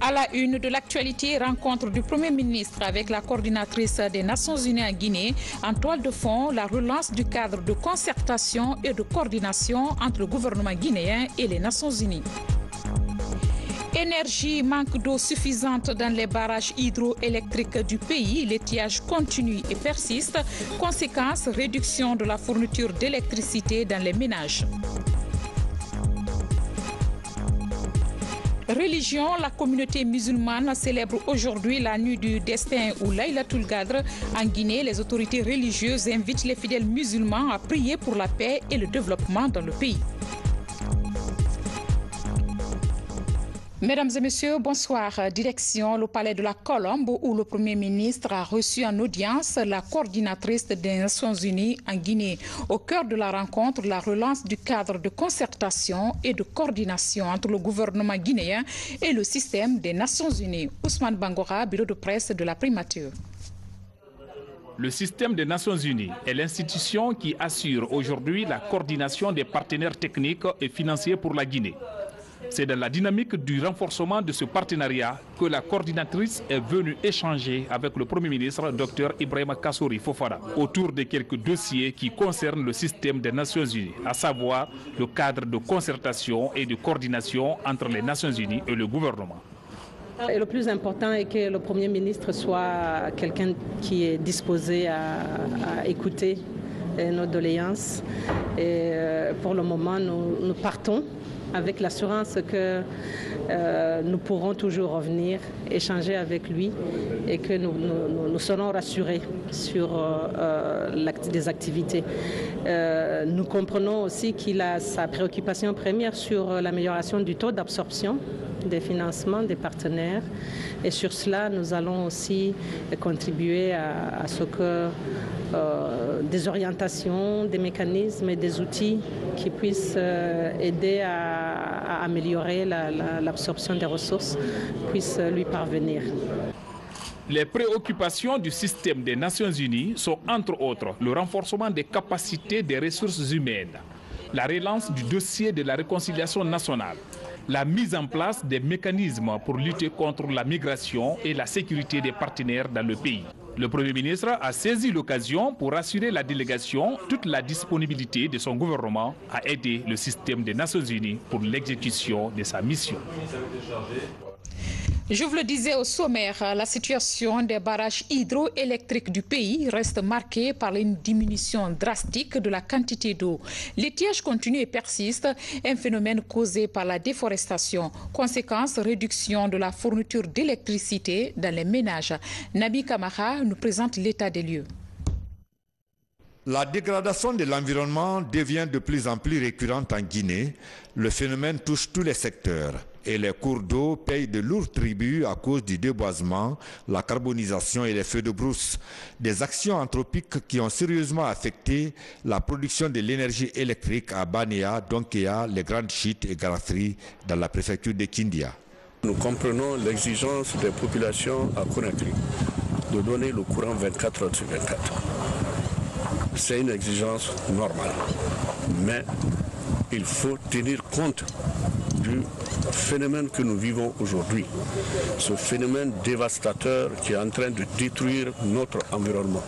À la une de l'actualité, rencontre du Premier ministre avec la coordinatrice des Nations Unies en Guinée. En toile de fond, la relance du cadre de concertation et de coordination entre le gouvernement guinéen et les Nations Unies. Énergie, manque d'eau suffisante dans les barrages hydroélectriques du pays. L'étiage continue et persiste. Conséquence, réduction de la fourniture d'électricité dans les ménages. Religion, la communauté musulmane célèbre aujourd'hui la nuit du destin ou Laylatul Qadr. En Guinée, les autorités religieuses invitent les fidèles musulmans à prier pour la paix et le développement dans le pays. Mesdames et messieurs, bonsoir. Direction le palais de la Colombe où le Premier ministre a reçu en audience la coordinatrice des Nations Unies en Guinée. Au cœur de la rencontre, la relance du cadre de concertation et de coordination entre le gouvernement guinéen et le système des Nations Unies. Ousmane Bangora, bureau de presse de la primature. Le système des Nations Unies est l'institution qui assure aujourd'hui la coordination des partenaires techniques et financiers pour la Guinée. C'est dans la dynamique du renforcement de ce partenariat que la coordinatrice est venue échanger avec le Premier ministre, Dr Ibrahima Kassory Fofana, autour de quelques dossiers qui concernent le système des Nations Unies, à savoir le cadre de concertation et de coordination entre les Nations Unies et le gouvernement. Et le plus important est que le Premier ministre soit quelqu'un qui est disposé à écouter nos doléances. Et pour le moment, nous partons avec l'assurance que nous pourrons toujours revenir, échanger avec lui et que nous serons rassurés sur les activités. Nous comprenons aussi qu'il a sa préoccupation première sur l'amélioration du taux d'absorption des financements des partenaires. Et sur cela, nous allons aussi contribuer à ce que des orientations, des mécanismes et des outils qui puissent aider à améliorer l'absorption des ressources puissent lui parvenir. Les préoccupations du système des Nations Unies sont entre autres le renforcement des capacités des ressources humaines, la relance du dossier de la réconciliation nationale, la mise en place des mécanismes pour lutter contre la migration et la sécurité des partenaires dans le pays. Le Premier ministre a saisi l'occasion pour assurer la délégation toute la disponibilité de son gouvernement à aider le système des Nations Unies pour l'exécution de sa mission. Je vous le disais au sommaire, la situation des barrages hydroélectriques du pays reste marquée par une diminution drastique de la quantité d'eau. L'étiage continue et persiste, un phénomène causé par la déforestation. Conséquence, réduction de la fourniture d'électricité dans les ménages. Nabi Kamara nous présente l'état des lieux. La dégradation de l'environnement devient de plus en plus récurrente en Guinée. Le phénomène touche tous les secteurs et les cours d'eau payent de lourds tributs à cause du déboisement, la carbonisation et les feux de brousse. Des actions anthropiques qui ont sérieusement affecté la production de l'énergie électrique à Banéa, Donkéa, les Grandes Chutes et Garathri dans la préfecture de Kindia. Nous comprenons l'exigence des populations à Conakry de donner le courant 24 heures sur 24. C'est une exigence normale, mais il faut tenir compte du phénomène que nous vivons aujourd'hui, ce phénomène dévastateur qui est en train de détruire notre environnement.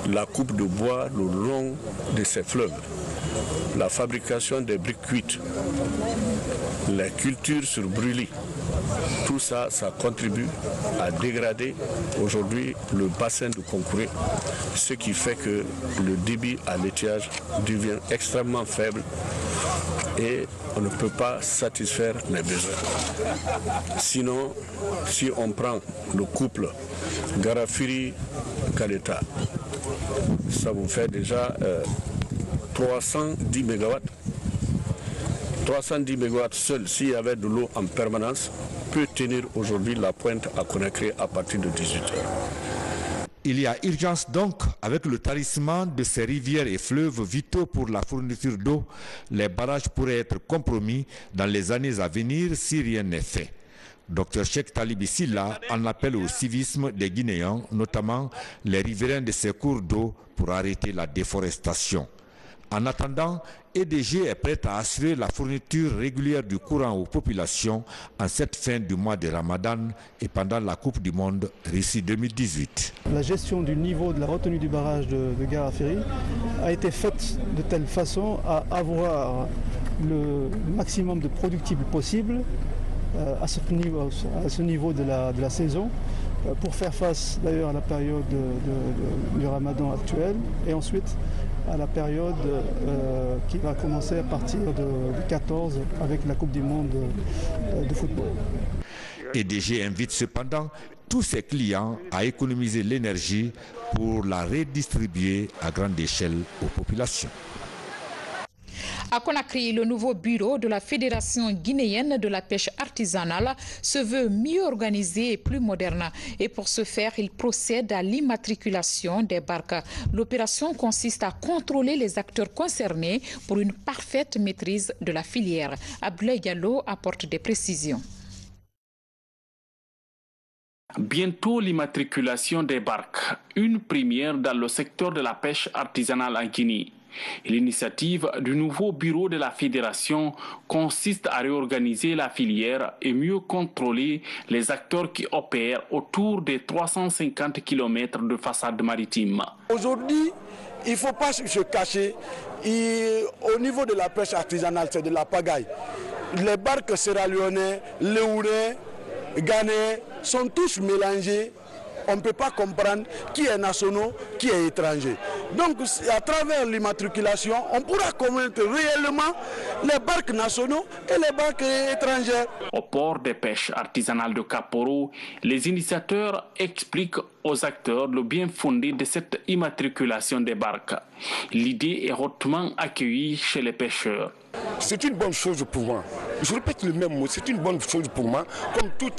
La coupe de bois le long de ces fleuves, la fabrication des briques cuites, la culture sur brûlis, tout ça, ça contribue à dégrader aujourd'hui le bassin de Konkouré, ce qui fait que le débit à l'étiage devient extrêmement faible et on ne peut pas satisfaire les besoins. Sinon, si on prend le couple Garafiri-Kaleta, ça vous fait déjà 310 MW. 310 MW seul, s'il y avait de l'eau en permanence, peut tenir aujourd'hui la pointe à Conakry à partir de 18 h. Il y a urgence donc, avec le tarissement de ces rivières et fleuves vitaux pour la fourniture d'eau, les barrages pourraient être compromis dans les années à venir si rien n'est fait. Dr Cheikh Talibi Silla en appelle au civisme des Guinéens, notamment les riverains de ces cours d'eau, pour arrêter la déforestation. En attendant, EDG est prête à assurer la fourniture régulière du courant aux populations en cette fin du mois de Ramadan et pendant la Coupe du Monde Russie 2018. La gestion du niveau de la retenue du barrage de Garaféry a été faite de telle façon à avoir le maximum de productible possible à ce niveau de la saison, pour faire face d'ailleurs à la période du Ramadan actuel et ensuite à la période qui va commencer à partir du 14 avec la Coupe du Monde de football. EDG invite cependant tous ses clients à économiser l'énergie pour la redistribuer à grande échelle aux populations. À Conakry, le nouveau bureau de la Fédération guinéenne de la pêche artisanale se veut mieux organisé et plus moderne. Et pour ce faire, il procède à l'immatriculation des barques. L'opération consiste à contrôler les acteurs concernés pour une parfaite maîtrise de la filière. Abdoulaye Diallo apporte des précisions. Bientôt l'immatriculation des barques, une première dans le secteur de la pêche artisanale en Guinée. L'initiative du nouveau bureau de la fédération consiste à réorganiser la filière et mieux contrôler les acteurs qui opèrent autour des 350 km de façade maritime. Aujourd'hui, il ne faut pas se cacher. Au niveau de la pêche artisanale, c'est de la pagaille. Les barques sierra-léonais, léounais, ghanais sont tous mélangés. On ne peut pas comprendre qui est national, qui est étranger. Donc, à travers l'immatriculation, on pourra connaître réellement les barques nationaux et les barques étrangères. Au port des pêches artisanales de Kaporo, les initiateurs expliquent aux acteurs le bien fondé de cette immatriculation des barques. L'idée est hautement accueillie chez les pêcheurs. C'est une bonne chose pour moi. Je répète le même mot, c'est une bonne chose pour moi. Comme tout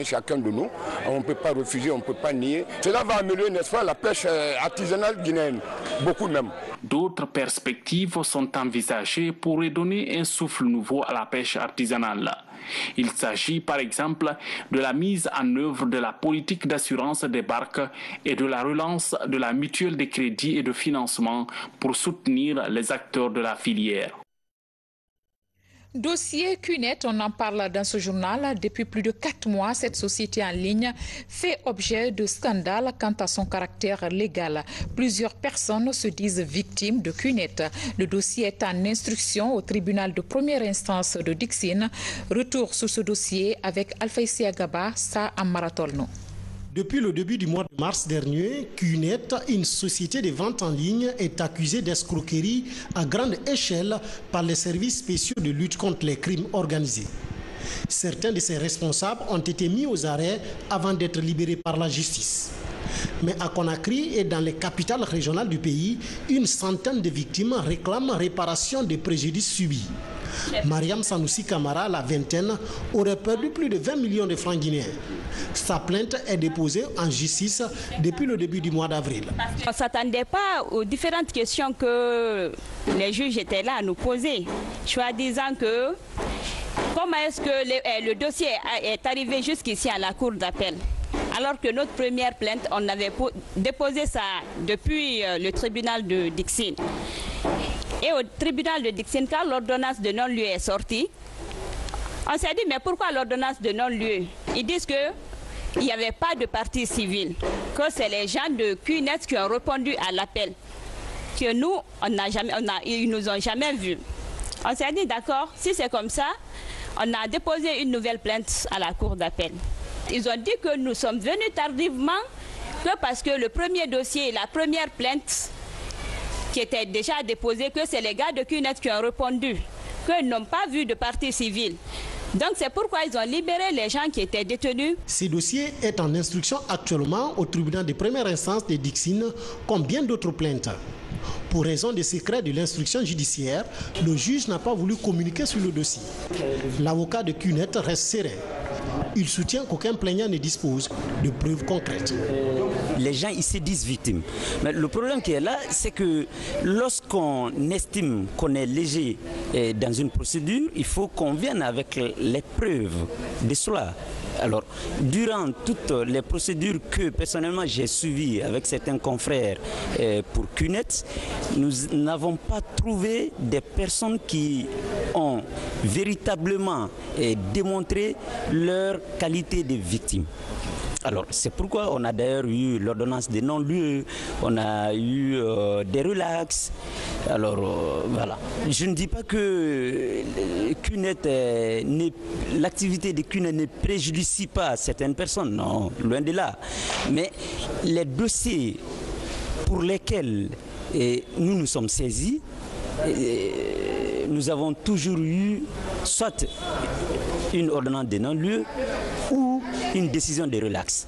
chacun de nous, on ne peut pas refuser, on ne peut pas nier. Cela va améliorer, n'est-ce pas, la pêche artisanale guinéenne, beaucoup même. D'autres perspectives sont envisagées pour redonner un souffle nouveau à la pêche artisanale. Il s'agit par exemple de la mise en œuvre de la politique d'assurance des barques et de la relance de la mutuelle de crédit et de financement pour soutenir les acteurs de la filière. Dossier QNet, on en parle dans ce journal. Depuis plus de 4 mois, cette société en ligne fait objet de scandales quant à son caractère légal. Plusieurs personnes se disent victimes de QNet. Le dossier est en instruction au tribunal de première instance de Dixine. Retour sur ce dossier avec Alfaïssi Agaba, ça en Maratolno. Depuis le début du mois de mars dernier, QNet, une société de vente en ligne, est accusée d'escroquerie à grande échelle par les services spéciaux de lutte contre les crimes organisés. Certains de ses responsables ont été mis aux arrêts avant d'être libérés par la justice. Mais à Conakry et dans les capitales régionales du pays, une centaine de victimes réclament réparation des préjudices subis. Mariam Sanoussi Kamara, la vingtaine, aurait perdu plus de 20 millions de francs guinéens. Sa plainte est déposée en justice depuis le début du mois d'avril. On ne s'attendait pas aux différentes questions que les juges étaient là à nous poser, soit disant que comment est-ce que le dossier est arrivé jusqu'ici à la cour d'appel, alors que notre première plainte, on avait déposé ça depuis le tribunal de Dixine. Et au tribunal de Dixine, quand l'ordonnance de non-lieu est sortie, on s'est dit, mais pourquoi l'ordonnance de non-lieu? Ils disent qu'il n'y avait pas de partie civile, que c'est les gens de QNet qui ont répondu à l'appel, que nous, ils nous ont jamais vus. On s'est dit, d'accord, si c'est comme ça, on a déposé une nouvelle plainte à la cour d'appel. Ils ont dit que nous sommes venus tardivement, que parce que le premier dossier, la première plainte qui était déjà déposée, que c'est les gars de QNet qui ont répondu, qu'ils n'ont pas vu de partie civile. Donc c'est pourquoi ils ont libéré les gens qui étaient détenus. Ce dossier est en instruction actuellement au tribunal de première instance de Dixine, comme bien d'autres plaintes. Pour raison de secret de l'instruction judiciaire, le juge n'a pas voulu communiquer sur le dossier. L'avocat de QNet reste serein. il soutient qu'aucun plaignant ne dispose de preuves concrètes. Les gens ils se disent victimes. Mais le problème qui est là, c'est que lorsqu'on estime qu'on est léger dans une procédure, il faut qu'on vienne avec les preuves de cela. Alors, durant toutes les procédures que personnellement j'ai suivies avec certains confrères pour CUNET, nous n'avons pas trouvé des personnes qui ont véritablement démontré leur qualité de victime. Alors, c'est pourquoi on a d'ailleurs eu l'ordonnance des non-lieux, on a eu des relax. Alors, voilà. Je ne dis pas que l'activité de CUNET ne préjudicie pas certaines personnes, non, loin de là. Mais les dossiers pour lesquels nous nous sommes saisis, nous avons toujours eu soit une ordonnance de non-lieu ou une décision de relax.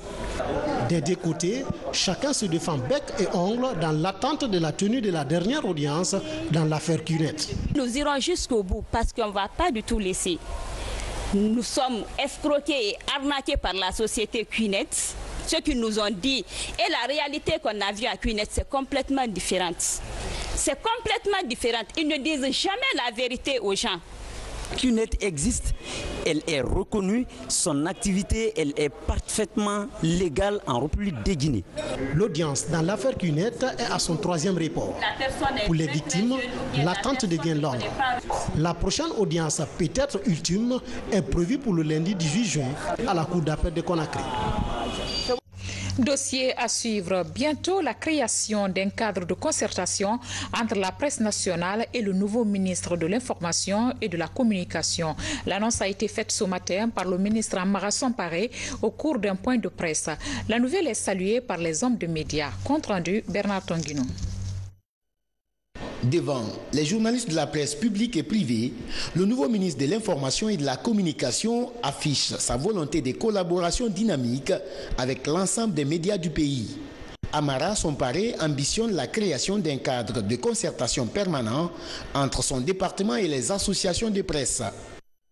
Des deux côtés, chacun se défend bec et ongle dans l'attente de la tenue de la dernière audience dans l'affaire CUNET. Nous irons jusqu'au bout parce qu'on ne va pas du tout laisser. Nous sommes escroqués et arnaqués par la société CUNET. Ce qu'ils nous ont dit et la réalité qu'on a vue à CUNET, c'est complètement différent. C'est complètement différent. Ils ne disent jamais la vérité aux gens. CUNET existe, elle est reconnue, son activité elle est parfaitement légale en République de Guinée. L'audience dans l'affaire CUNET est à son 3e report. Pour les victimes, l'attente devient longue. La prochaine audience, peut-être ultime, est prévue pour le lundi 18 juin à la Cour d'appel de Conakry. Dossier à suivre. Bientôt la création d'un cadre de concertation entre la presse nationale et le nouveau ministre de l'Information et de la Communication. L'annonce a été faite ce matin par le ministre Amara Samparé au cours d'un point de presse. La nouvelle est saluée par les hommes de médias. Compte rendu, Bernard Tonguino. Devant les journalistes de la presse publique et privée, le nouveau ministre de l'Information et de la Communication affiche sa volonté de collaboration dynamique avec l'ensemble des médias du pays. Amara Samparé ambitionne la création d'un cadre de concertation permanent entre son département et les associations de presse.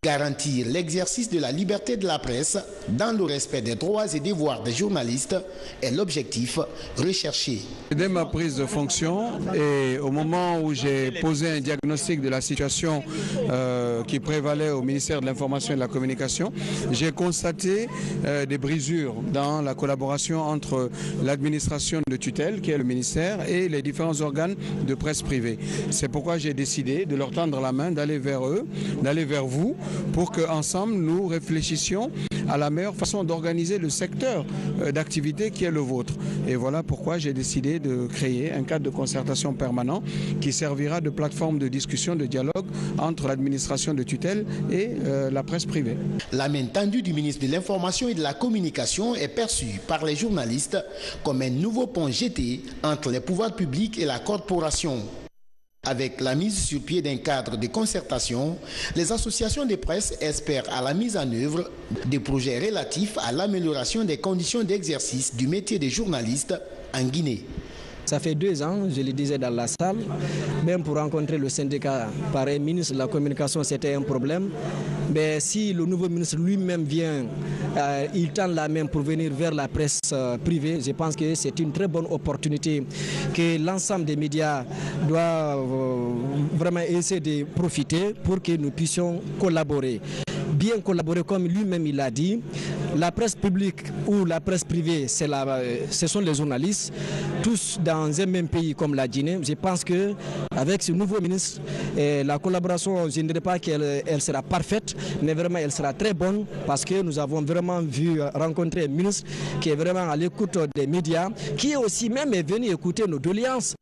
Garantir l'exercice de la liberté de la presse dans le respect des droits et devoirs des journalistes est l'objectif recherché. Dès ma prise de fonction et au moment où j'ai posé un diagnostic de la situation qui prévalait au ministère de l'Information et de la Communication, j'ai constaté des brisures dans la collaboration entre l'administration de tutelle, qui est le ministère, et les différents organes de presse privée. C'est pourquoi j'ai décidé de leur tendre la main, d'aller vers eux, d'aller vers vous, pour qu'ensemble nous réfléchissions à la meilleure façon d'organiser le secteur d'activité qui est le vôtre. Et voilà pourquoi j'ai décidé de créer un cadre de concertation permanent qui servira de plateforme de discussion, de dialogue entre l'administration de tutelle et la presse privée. La main tendue du ministre de l'Information et de la Communication est perçue par les journalistes comme un nouveau pont jeté entre les pouvoirs publics et la corporation. Avec la mise sur pied d'un cadre de concertation, les associations de presse espèrent à la mise en œuvre des projets relatifs à l'amélioration des conditions d'exercice du métier de journaliste en Guinée. Ça fait 2 ans, je le disais dans la salle, même pour rencontrer le syndicat par un ministre de la Communication, c'était un problème. Mais si le nouveau ministre lui-même vient, il tend la main pour venir vers la presse privée, je pense que c'est une très bonne opportunité que l'ensemble des médias doivent vraiment essayer de profiter pour que nous puissions collaborer. Bien collaborer comme lui-même il l'a dit. La presse publique ou la presse privée, ce sont les journalistes, tous dans un même pays comme la Guinée. Je pense qu'avec ce nouveau ministre, la collaboration, je ne dirais pas qu'elle sera parfaite, mais vraiment elle sera très bonne parce que nous avons vraiment vu rencontrer un ministre qui est vraiment à l'écoute des médias, qui est aussi même venu écouter nos doléances.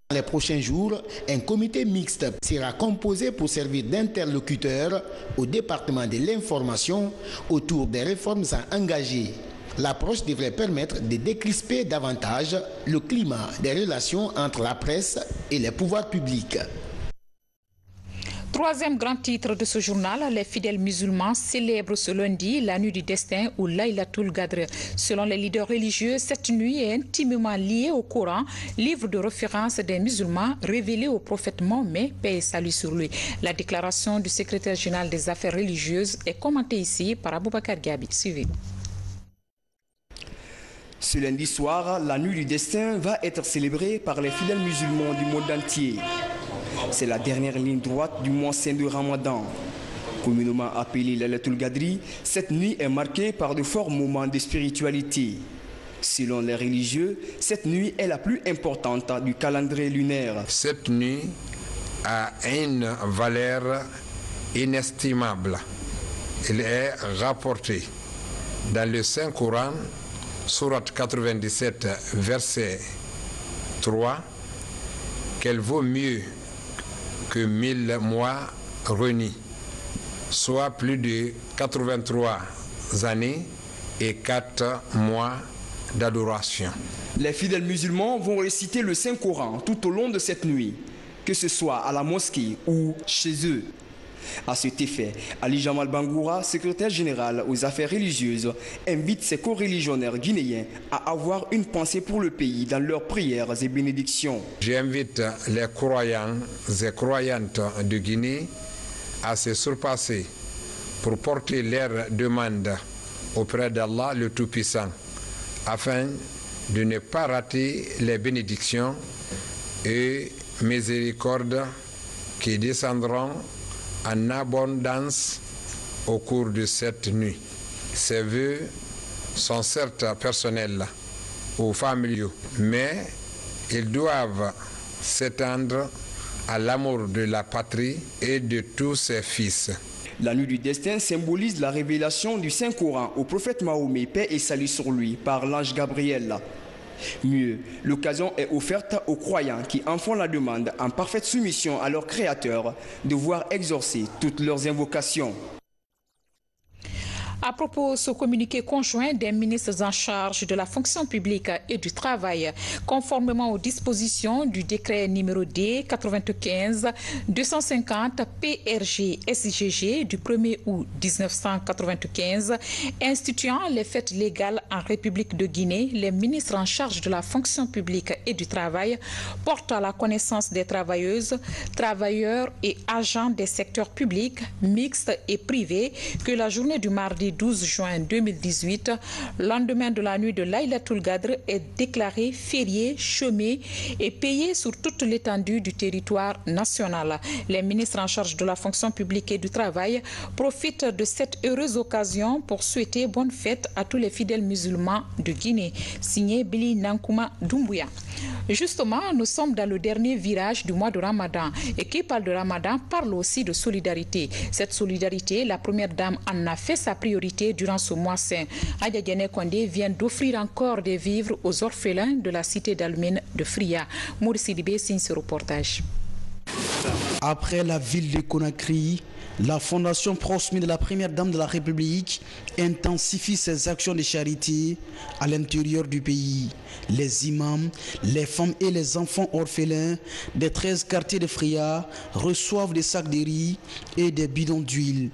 Dans les prochains jours, un comité mixte sera composé pour servir d'interlocuteur au département de l'information autour des réformes à engager. L'approche devrait permettre de décrisper davantage le climat des relations entre la presse et les pouvoirs publics. Troisième grand titre de ce journal, les fidèles musulmans célèbrent ce lundi la nuit du destin ou Laylatul Qadr. Selon les leaders religieux, cette nuit est intimement liée au Coran, livre de référence des musulmans révélé au prophète Mahomet, paix et salut sur lui. La déclaration du secrétaire général des affaires religieuses est commentée ici par Aboubakar Gabi. Suivez. Ce lundi soir, la nuit du destin va être célébrée par les fidèles musulmans du monde entier. C'est la dernière ligne droite du mois saint de Ramadan. Communément appelée Laylatul Qadr, cette nuit est marquée par de forts moments de spiritualité. Selon les religieux, cette nuit est la plus importante du calendrier lunaire. Cette nuit a une valeur inestimable. Il est rapporté dans le Saint-Coran, Sourate 97, verset 3, qu'elle vaut mieux que 1000 mois réunis, soit plus de 83 années et 4 mois d'adoration. Les fidèles musulmans vont réciter le Saint-Coran tout au long de cette nuit, que ce soit à la mosquée ou chez eux. À cet effet, Ali Jamal Bangoura, secrétaire général aux affaires religieuses, invite ses co-religionnaires guinéens à avoir une pensée pour le pays dans leurs prières et bénédictions. J'invite les croyants et croyantes de Guinée à se surpasser pour porter leurs demandes auprès d'Allah le Tout-Puissant, afin de ne pas rater les bénédictions et miséricordes qui descendront en abondance au cours de cette nuit. Ces vœux sont certes personnels ou familiaux, mais ils doivent s'étendre à l'amour de la patrie et de tous ses fils. La nuit du destin symbolise la révélation du Saint-Coran au prophète Mahomet, paix et salut sur lui, par l'ange Gabriel. Mieux, l'occasion est offerte aux croyants qui en font la demande en parfaite soumission à leur Créateur de voir exaucer toutes leurs invocations. À propos de ce communiqué conjoint des ministres en charge de la fonction publique et du travail, conformément aux dispositions du décret numéro D 95-250 PRG-SGG du 1er août 1995, instituant les fêtes légales en République de Guinée, les ministres en charge de la fonction publique et du travail portent à la connaissance des travailleuses, travailleurs et agents des secteurs publics, mixtes et privés que la journée du mardi 12 juin 2018, lendemain de la nuit de Laylatul Qadr, est déclarée fériée, chômée et payée sur toute l'étendue du territoire national. Les ministres en charge de la fonction publique et du travail profitent de cette heureuse occasion pour souhaiter bonne fête à tous les fidèles musulmans de Guinée. Signé Billy Nankouma Doumbouya. Justement, nous sommes dans le dernier virage du mois de Ramadan et qui parle de Ramadan parle aussi de solidarité. Cette solidarité, la première dame en a fait sa priorité durant ce mois saint. Adja Diané Kondé vient d'offrir encore des vivres aux orphelins de la cité d'Almine de Fria. Mouri Sidibé signe ce reportage. Après la ville de Conakry, la Fondation Prosmi de la Première Dame de la République intensifie ses actions de charité à l'intérieur du pays. Les imams, les femmes et les enfants orphelins des 13 quartiers de Fria reçoivent des sacs de riz et des bidons d'huile.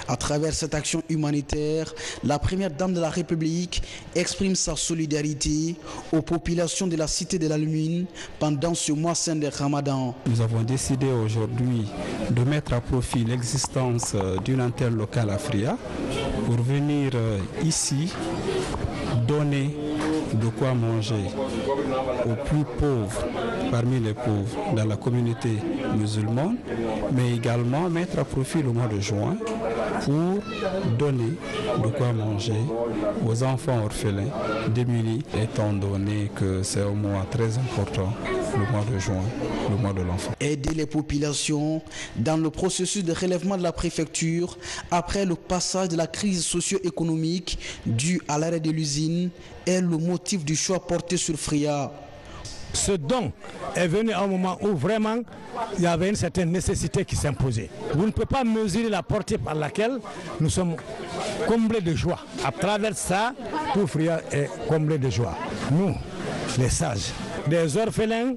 À travers cette action humanitaire, la Première Dame de la République exprime sa solidarité aux populations de la cité de l'Almine pendant ce mois saint de Ramadan. Nous avons décidé aujourd'hui de mettre à profit l'existence d'une antenne locale à Fria pour venir ici donner de quoi manger aux plus pauvres parmi les pauvres dans la communauté musulmane, mais également mettre à profit le mois de juin pour donner de quoi manger aux enfants orphelins démunis, étant donné que c'est un mois très important, le mois de juin, le mois de l'enfant. Aider les populations dans le processus de relèvement de la préfecture après le passage de la crise socio-économique due à l'arrêt de l'usine est le motif du choix porté sur Fria. Ce don est venu à un moment où vraiment il y avait une certaine nécessité qui s'imposait. Vous ne pouvez pas mesurer la portée par laquelle nous sommes comblés de joie. À travers ça, tout Fria est comblé de joie. Nous, les sages, des orphelins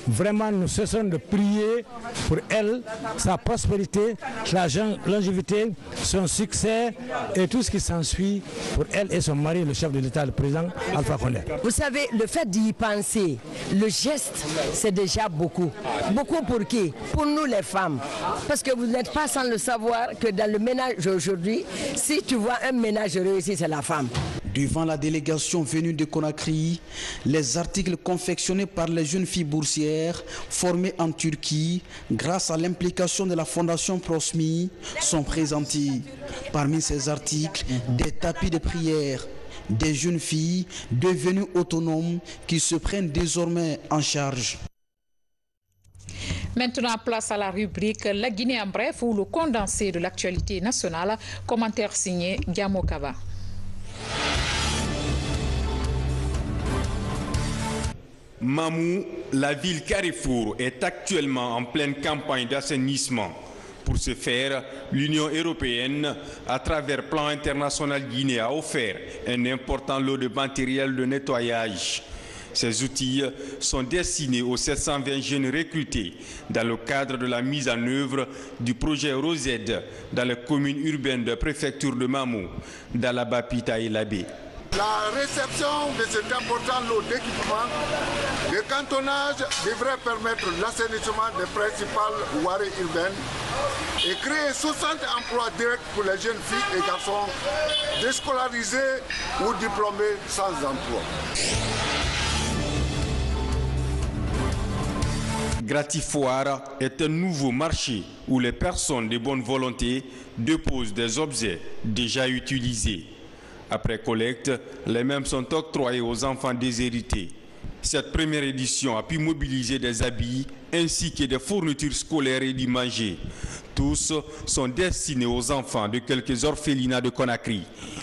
vraiment nous cessons de prier pour elle, sa prospérité, sa longévité, son succès et tout ce qui s'ensuit pour elle et son mari, le chef de l'État, le président Alpha Condé. Vous savez, le fait d'y penser, le geste, c'est déjà beaucoup. Beaucoup pour qui? Pour nous les femmes. Parce que vous n'êtes pas sans le savoir que dans le ménage aujourd'hui, si tu vois un ménage réussi, c'est la femme. Devant la délégation venue de Conakry, les articles confectionnés par les jeunes filles boursières formées en Turquie grâce à l'implication de la Fondation Prosmi sont présentés. Parmi ces articles, des tapis de prière, des jeunes filles devenues autonomes qui se prennent désormais en charge. Maintenant, place à la rubrique La Guinée en bref ou le condensé de l'actualité nationale. Commentaire signé Diamo Kaba. Mamou, la ville Carrefour, est actuellement en pleine campagne d'assainissement. Pour ce faire, l'Union européenne, à travers Plan International Guinée, a offert un important lot de matériel de nettoyage. Ces outils sont destinés aux 720 jeunes recrutés dans le cadre de la mise en œuvre du projet Rosed dans les communes urbaines de préfecture de Mamou, d'Alabapita et Labé. La réception de cet important lot d'équipements de cantonnage devrait permettre l'assainissement des principales voiries urbaines et créer 60 emplois directs pour les jeunes filles et garçons déscolarisés ou diplômés sans emploi. Gratifoire est un nouveau marché où les personnes de bonne volonté déposent des objets déjà utilisés. Après collecte, les mêmes sont octroyés aux enfants déshérités. Cette première édition a pu mobiliser des habits ainsi que des fournitures scolaires et du manger. Tous sont destinés aux enfants de quelques orphelinats de Conakry.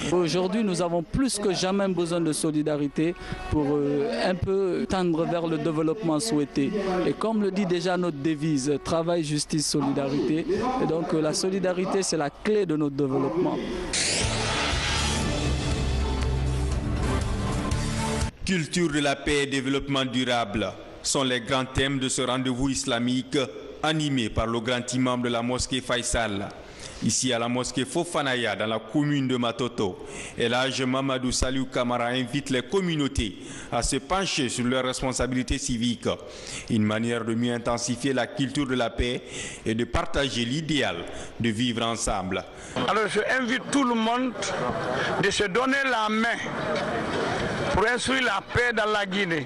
Aujourd'hui, nous avons plus que jamais besoin de solidarité pour un peu tendre vers le développement souhaité. Et comme le dit déjà notre devise, travail, justice, solidarité. Et donc la solidarité, c'est la clé de notre développement. Culture de la paix et développement durable sont les grands thèmes de ce rendez-vous islamique animé par le grand imam de la mosquée Faisal. Ici à la mosquée Fofanaya dans la commune de Matoto, Elhadj Mamadou Saliou Kamara invite les communautés à se pencher sur leurs responsabilités civiques, une manière de mieux intensifier la culture de la paix et de partager l'idéal de vivre ensemble. Alors je invite tout le monde de se donner la main pour instruire la paix dans la Guinée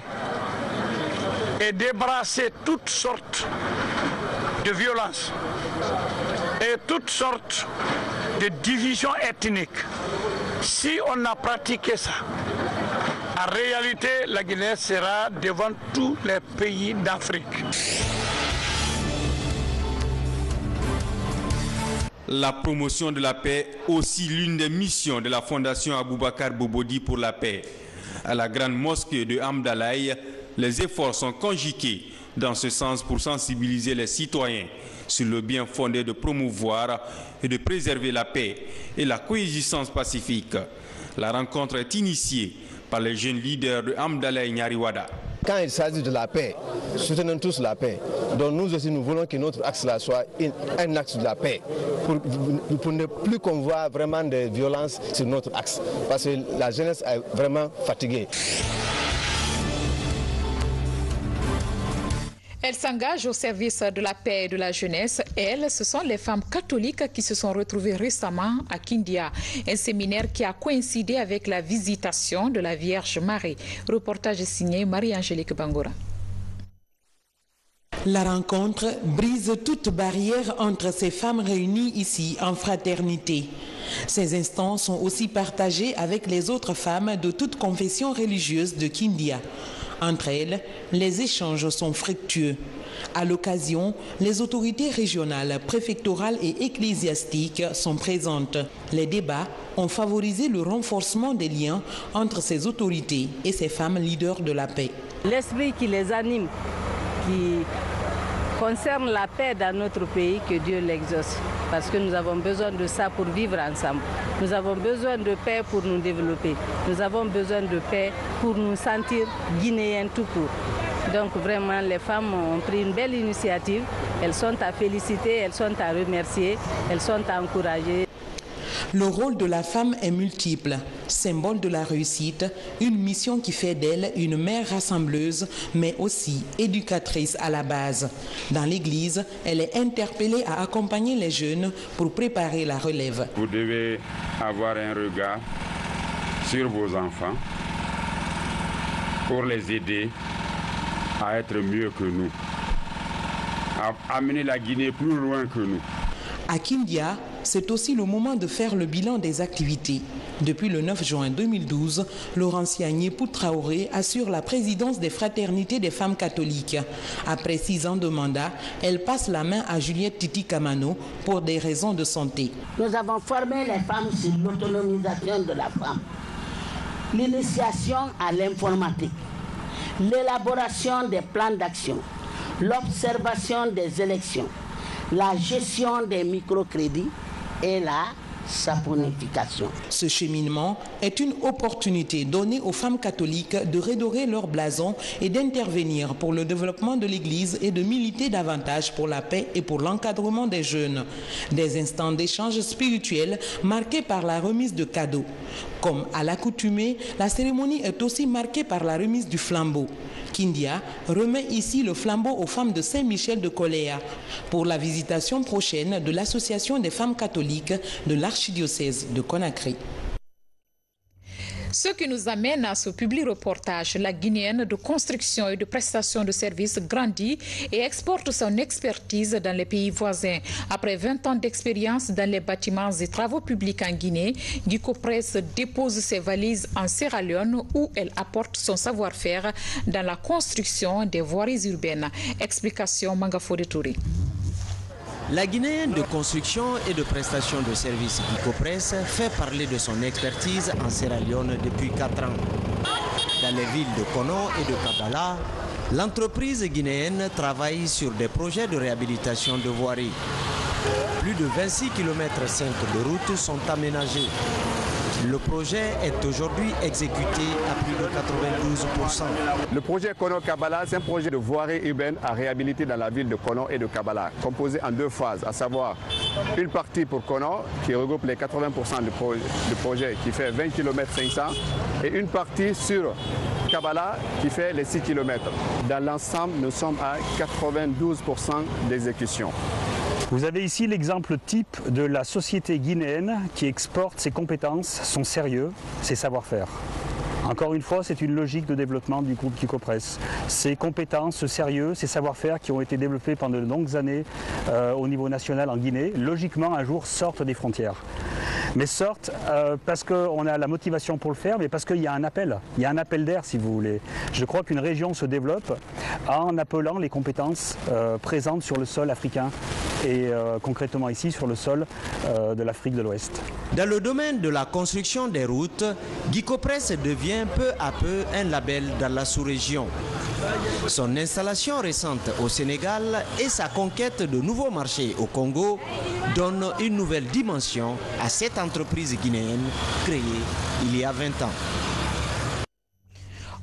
et débrasser toutes sortes de violences et toutes sortes de divisions ethniques. Si on a pratiqué ça, en réalité, la Guinée sera devant tous les pays d'Afrique. La promotion de la paix, aussi l'une des missions de la Fondation Aboubakar Bobodi pour la paix. À la grande mosquée de Hamdalaï, les efforts sont conjugués dans ce sens pour sensibiliser les citoyens sur le bien fondé de promouvoir et de préserver la paix et la coexistence pacifique. La rencontre est initiée par les jeunes leaders de Hamdalaï Nyariwada. Quand il s'agit de la paix, soutenons tous la paix. Donc nous aussi, nous voulons que notre axe-là soit un axe de la paix, pour ne plus qu'on voit vraiment des violences sur notre axe, parce que la jeunesse est vraiment fatiguée. Elles s'engagent au service de la paix et de la jeunesse. Elles, ce sont les femmes catholiques qui se sont retrouvées récemment à Kindia, un séminaire qui a coïncidé avec la visitation de la Vierge Marie. Reportage signé Marie-Angélique Bangora. La rencontre brise toute barrière entre ces femmes réunies ici en fraternité. Ces instants sont aussi partagés avec les autres femmes de toute confession religieuse de Kindia. Entre elles, les échanges sont fructueux. À l'occasion, les autorités régionales, préfectorales et ecclésiastiques sont présentes. Les débats ont favorisé le renforcement des liens entre ces autorités et ces femmes leaders de la paix. L'esprit qui les anime, qui concerne la paix dans notre pays, que Dieu l'exauce. Parce que nous avons besoin de ça pour vivre ensemble. Nous avons besoin de paix pour nous développer. Nous avons besoin de paix pour nous sentir guinéens tout court. Donc vraiment, les femmes ont pris une belle initiative. Elles sont à féliciter, elles sont à remercier, elles sont à encourager. Le rôle de la femme est multiple, symbole de la réussite, une mission qui fait d'elle une mère rassembleuse, mais aussi éducatrice à la base. Dans l'Église, elle est interpellée à accompagner les jeunes pour préparer la relève. Vous devez avoir un regard sur vos enfants pour les aider à être mieux que nous, à amener la Guinée plus loin que nous. À Kindia, c'est aussi le moment de faire le bilan des activités. Depuis le 9 juin 2012, Laurentia Niepou Traoré assure la présidence des fraternités des femmes catholiques. Après 6 ans de mandat, elle passe la main à Juliette Titi Kamano pour des raisons de santé. Nous avons formé les femmes sur l'autonomisation de la femme, l'initiation à l'informatique, l'élaboration des plans d'action, l'observation des élections, la gestion des microcrédits et la saponification. Ce cheminement est une opportunité donnée aux femmes catholiques de redorer leur blason et d'intervenir pour le développement de l'Église et de militer davantage pour la paix et pour l'encadrement des jeunes. Des instants d'échange spirituel marqués par la remise de cadeaux. Comme à l'accoutumée, la cérémonie est aussi marquée par la remise du flambeau. Kindia remet ici le flambeau aux femmes de Saint-Michel de Coléa pour la visitation prochaine de l'Association des femmes catholiques de l'archidiocèse de Conakry. Ce qui nous amène à ce public reportage. La Guinéenne de construction et de prestation de services grandit et exporte son expertise dans les pays voisins. Après 20 ans d'expérience dans les bâtiments et travaux publics en Guinée, Guicopress dépose ses valises en Sierra Leone où elle apporte son savoir-faire dans la construction des voiries urbaines. Explication Mangafode Touré. La Guinéenne de construction et de prestation de services Guicopress fait parler de son expertise en Sierra Leone depuis 4 ans. Dans les villes de Kono et de Kabala, l'entreprise guinéenne travaille sur des projets de réhabilitation de voiries. Plus de 26 km/5 de routes sont aménagées. Le projet est aujourd'hui exécuté à plus de 92%. Le projet Kono-Kabala, c'est un projet de voirie urbaine à réhabiliter dans la ville de Kono et de Kabala, composé en 2 phases, à savoir une partie pour Kono, qui regroupe les 80% du projet, qui fait 20 km 500, et une partie sur Kabala, qui fait les 6 km. Dans l'ensemble, nous sommes à 92% d'exécution. Vous avez ici l'exemple type de la société guinéenne qui exporte ses compétences, son sérieux, ses savoir-faire. Encore une fois, c'est une logique de développement du groupe Guicopress. Ces compétences, ce sérieux, ces savoir-faire qui ont été développés pendant de longues années au niveau national en Guinée, logiquement un jour sortent des frontières. Mais sortent parce qu'on a la motivation pour le faire, mais parce qu'il y a un appel. Il y a un appel d'air, si vous voulez. Je crois qu'une région se développe en appelant les compétences présentes sur le sol africain et concrètement ici sur le sol de l'Afrique de l'Ouest. Dans le domaine de la construction des routes, Guicopress devient peu à peu un label dans la sous-région. Son installation récente au Sénégal et sa conquête de nouveaux marchés au Congo donnent une nouvelle dimension à cette entreprise guinéenne créée il y a 20 ans.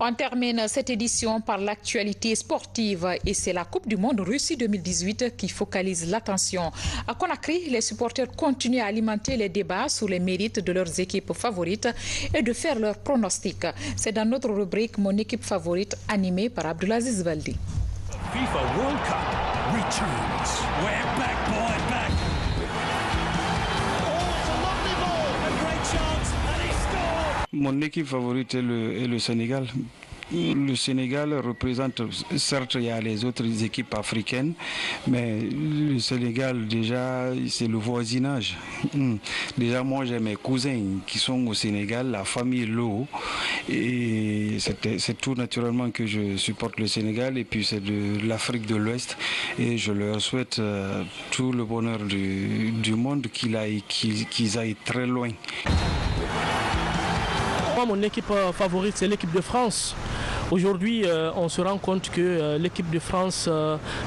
On termine cette édition par l'actualité sportive et c'est la Coupe du Monde Russie 2018 qui focalise l'attention. À Conakry, les supporters continuent à alimenter les débats sur les mérites de leurs équipes favorites et de faire leurs pronostics. C'est dans notre rubrique Mon équipe favorite animée par Abdulaziz Valdi. FIFA World Cup returns. We're back, boy, back. Mon équipe favorite est le Sénégal. Le Sénégal représente, certes il y a les autres équipes africaines, mais le Sénégal déjà c'est le voisinage. Déjà moi j'ai mes cousins qui sont au Sénégal, la famille Lo, et c'est tout naturellement que je supporte le Sénégal et puis c'est de l'Afrique de l'Ouest et je leur souhaite tout le bonheur du monde, qu'ils aillent très loin. Mon équipe favorite, c'est l'équipe de France. Aujourd'hui, on se rend compte que l'équipe de France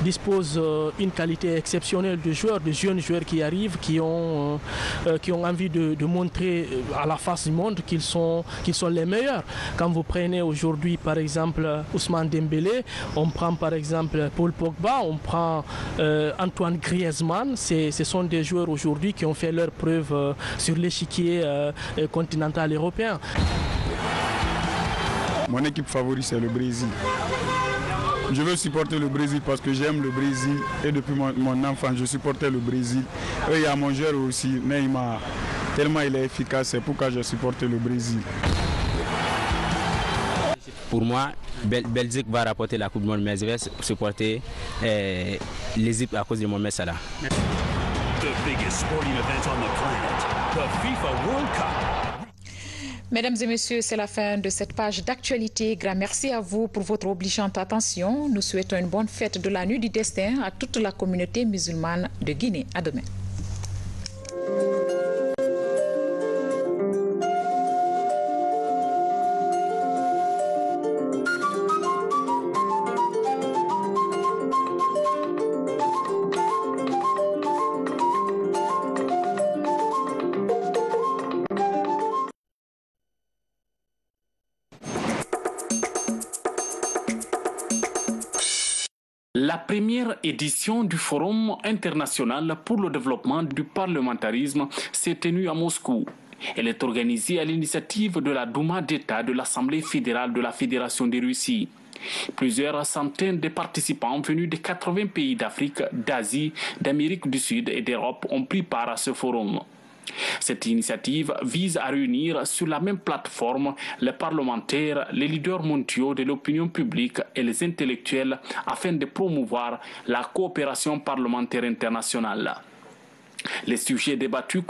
dispose d'une qualité exceptionnelle de joueurs, de jeunes joueurs qui arrivent, qui ont envie de montrer à la face du monde qu'ils sont les meilleurs. Quand vous prenez aujourd'hui par exemple Ousmane Dembélé, on prend par exemple Paul Pogba, on prend Antoine Griezmann, ce sont des joueurs aujourd'hui qui ont fait leur preuve sur l'échiquier continental européen. Mon équipe favorite, c'est le Brésil. Je veux supporter le Brésil parce que j'aime le Brésil et depuis mon enfance, je supportais le Brésil. Et il y a mon joueur aussi, Neymar. Tellement il est efficace, c'est pourquoi je supporte le Brésil. Pour moi, Belgique va rapporter la Coupe du Monde, mais je vais supporter l'Égypte à cause de Mohamed Salah. The biggest sporting event on the planet, the FIFA World Cup. Mesdames et messieurs, c'est la fin de cette page d'actualité. Grand merci à vous pour votre obligeante attention. Nous souhaitons une bonne fête de la Nuit du Destin à toute la communauté musulmane de Guinée. À demain. La première édition du Forum international pour le développement du parlementarisme s'est tenue à Moscou. Elle est organisée à l'initiative de la Douma d'État de l'Assemblée fédérale de la Fédération de Russie. Plusieurs centaines de participants venus de 80 pays d'Afrique, d'Asie, d'Amérique du Sud et d'Europe ont pris part à ce forum. Cette initiative vise à réunir sur la même plateforme les parlementaires, les leaders mondiaux de l'opinion publique et les intellectuels afin de promouvoir la coopération parlementaire internationale. Les sujets débattus